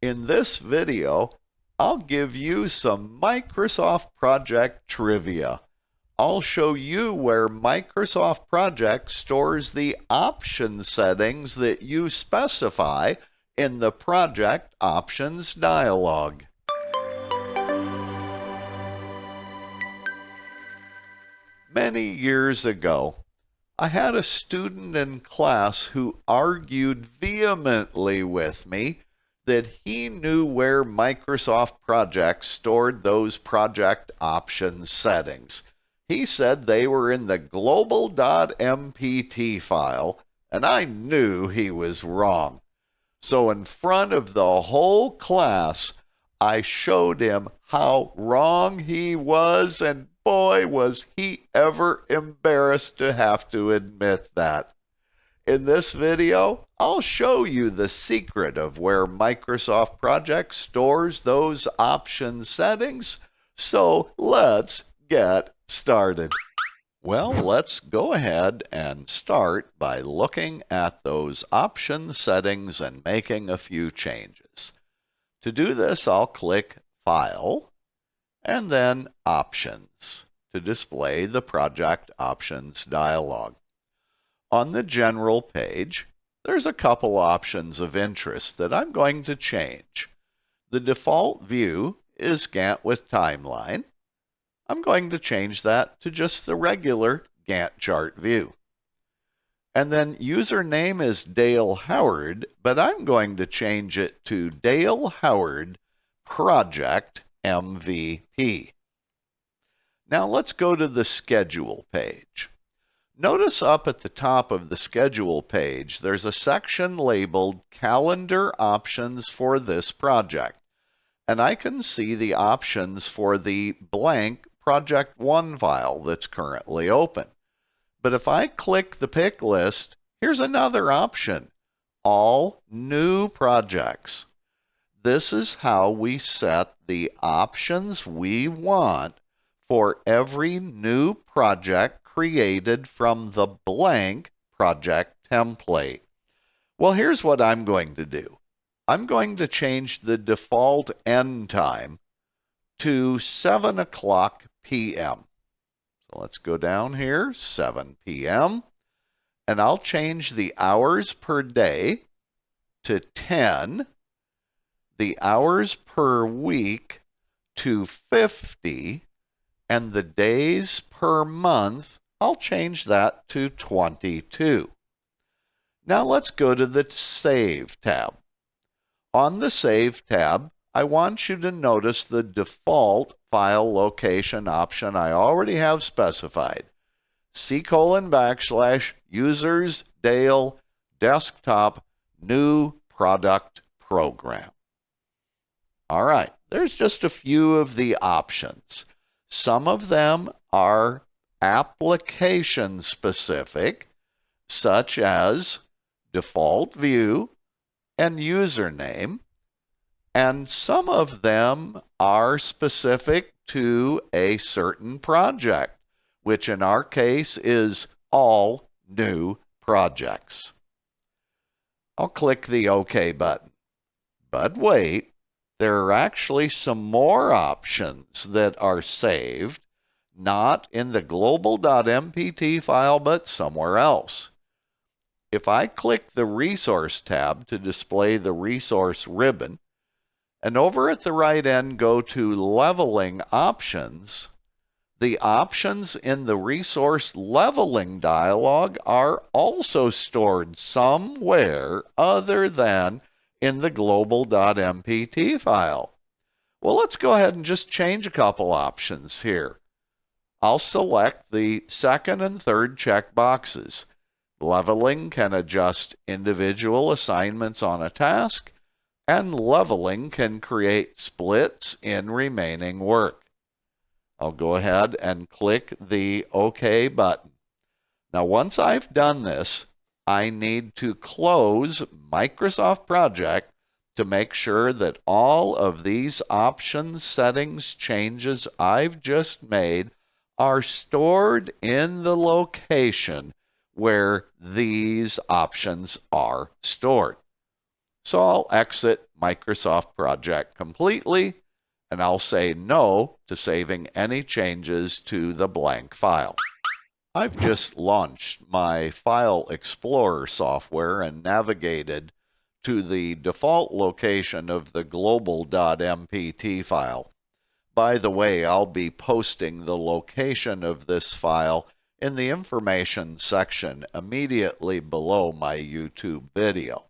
In this video, I'll give you some Microsoft Project trivia. I'll show you where Microsoft Project stores the option settings that you specify in the Project Options dialog. Many years ago, I had a student in class who argued vehemently with me that he knew where Microsoft Project stored those project options settings. He said they were in the Global.mpt file, and I knew he was wrong. So in front of the whole class, I showed him how wrong he was, and boy, was he ever embarrassed to have to admit that. In this video, I'll show you the secret of where Microsoft Project stores those option settings. So let's get started. Well, let's go ahead and start by looking at those option settings and making a few changes. To do this, I'll click File and then Options to display the Project Options dialog. On the General page, there's a couple options of interest that I'm going to change. The default view is Gantt with Timeline. I'm going to change that to just the regular Gantt chart view. And then username is Dale Howard, but I'm going to change it to Dale Howard Project MVP. Now let's go to the Schedule page. Notice up at the top of the Schedule page, there's a section labeled Calendar Options for this project. And I can see the options for the blank Project 1 file that's currently open. But if I click the pick list, here's another option, All New Projects. This is how we set the options we want for every new project created from the blank project template. Well, here's what I'm going to do. I'm going to change the default end time to 7 o'clock p.m. So let's go down here, 7 p.m. And I'll change the hours per day to 10, the hours per week to 50, and the days per month, I'll change that to 22. Now let's go to the Save tab. On the Save tab, I want you to notice the default file location option I already have specified. C:\users Dale desktop new product program. All right, there's just a few of the options. Some of them are application specific, such as default view and username, and some of them are specific to a certain project, which in our case is all new projects. I'll click the OK button. But wait, there are actually some more options that are saved, not in the Global.mpt file, but somewhere else. If I click the Resource tab to display the resource ribbon, and over at the right end go to Leveling Options, the options in the Resource Leveling dialog are also stored somewhere other than in the Global.mpt file. Well, let's go ahead and just change a couple options here. I'll select the second and third checkboxes. Leveling can adjust individual assignments on a task, and leveling can create splits in remaining work. I'll go ahead and click the OK button. Now, once I've done this, I need to close Microsoft Project to make sure that all of these option settings changes I've just made are stored in the location where these options are stored. So I'll exit Microsoft Project completely, and I'll say no to saving any changes to the blank file. I've just launched my File Explorer software and navigated to the default location of the Global.mpt file. By the way, I'll be posting the location of this file in the information section immediately below my YouTube video.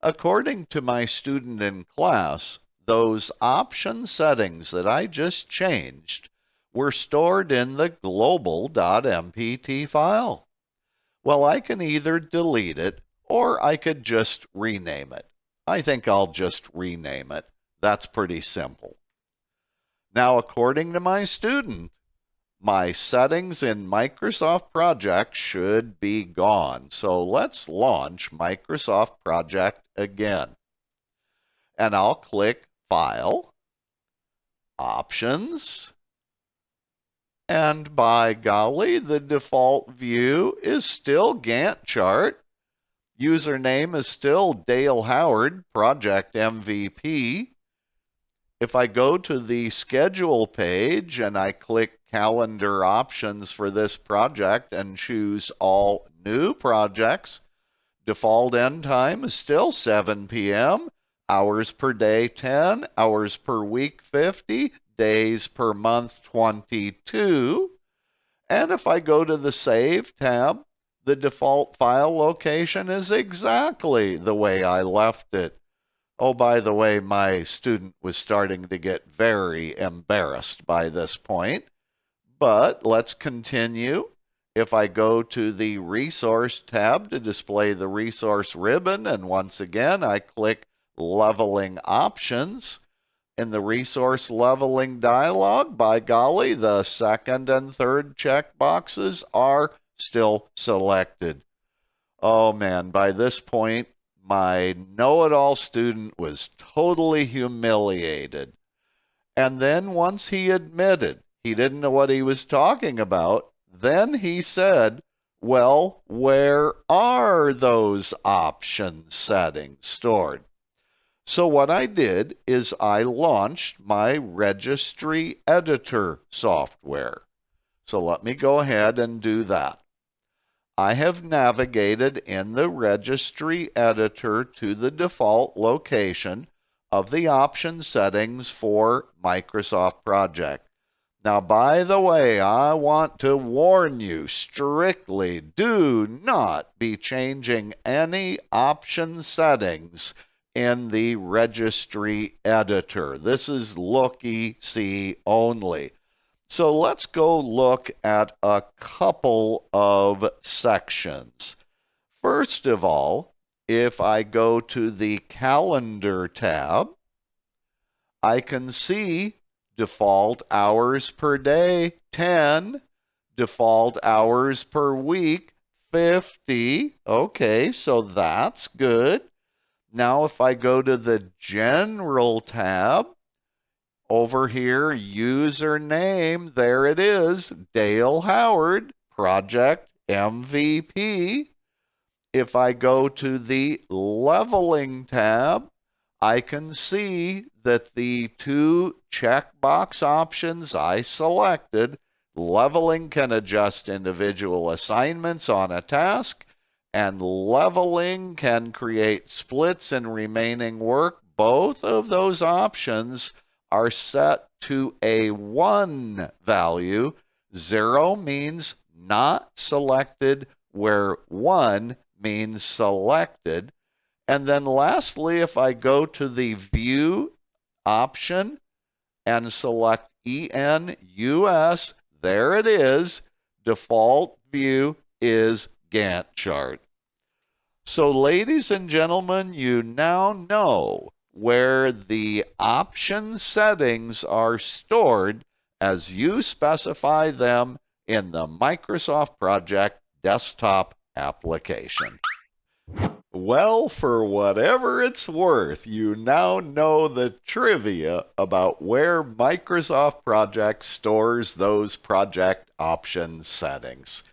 According to my student in class, those option settings that I just changed were stored in the global.mpt file. Well, I can either delete it or I could just rename it. I think I'll just rename it. That's pretty simple. Now, according to my student, my settings in Microsoft Project should be gone. So let's launch Microsoft Project again. And I'll click File, Options, and by golly, the default view is still Gantt chart. Username is still Dale Howard, Project MVP. If I go to the schedule page and I click calendar options for this project and choose all new projects, default end time is still 7 p.m., hours per day 10, hours per week 50, days per month 22. And if I go to the Save tab, the default file location is exactly the way I left it. Oh, by the way, my student was starting to get very embarrassed by this point. But let's continue. If I go to the Resource tab to display the resource ribbon, and once again I click Leveling Options, in the Resource Leveling dialog, by golly, the second and third checkboxes are still selected. Oh man, by this point, my know-it-all student was totally humiliated. And then once he admitted he didn't know what he was talking about, then he said, well, where are those option settings stored? So what I did is I launched my Registry Editor software. So let me go ahead and do that. I have navigated in the Registry Editor to the default location of the option settings for Microsoft Project. Now, by the way, I want to warn you strictly, do not be changing any option settings in the Registry Editor. This is looky-see only. So let's go look at a couple of sections. First of all, if I go to the Calendar tab, I can see default hours per day, 10, default hours per week, 50. Okay, so that's good. Now if I go to the General tab, over here, username, there it is, Dale Howard, Project MVP. If I go to the Leveling tab, I can see that the two checkbox options I selected, leveling can adjust individual assignments on a task, and leveling can create splits in remaining work. Both of those options are set to a 1 value. 0 means not selected, where 1 means selected. And then lastly, if I go to the View option and select ENUS, there it is. Default view is Gantt chart. So ladies and gentlemen, you now know where the option settings are stored as you specify them in the Microsoft Project desktop application. Well, for whatever it's worth, you now know the trivia about where Microsoft Project stores those project option settings.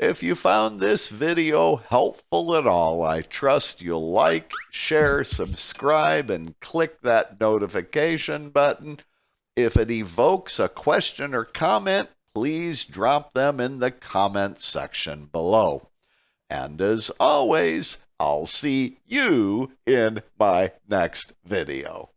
If you found this video helpful at all, I trust you'll like, share, subscribe, and click that notification button. If it evokes a question or comment, please drop them in the comment section below. And as always, I'll see you in my next video.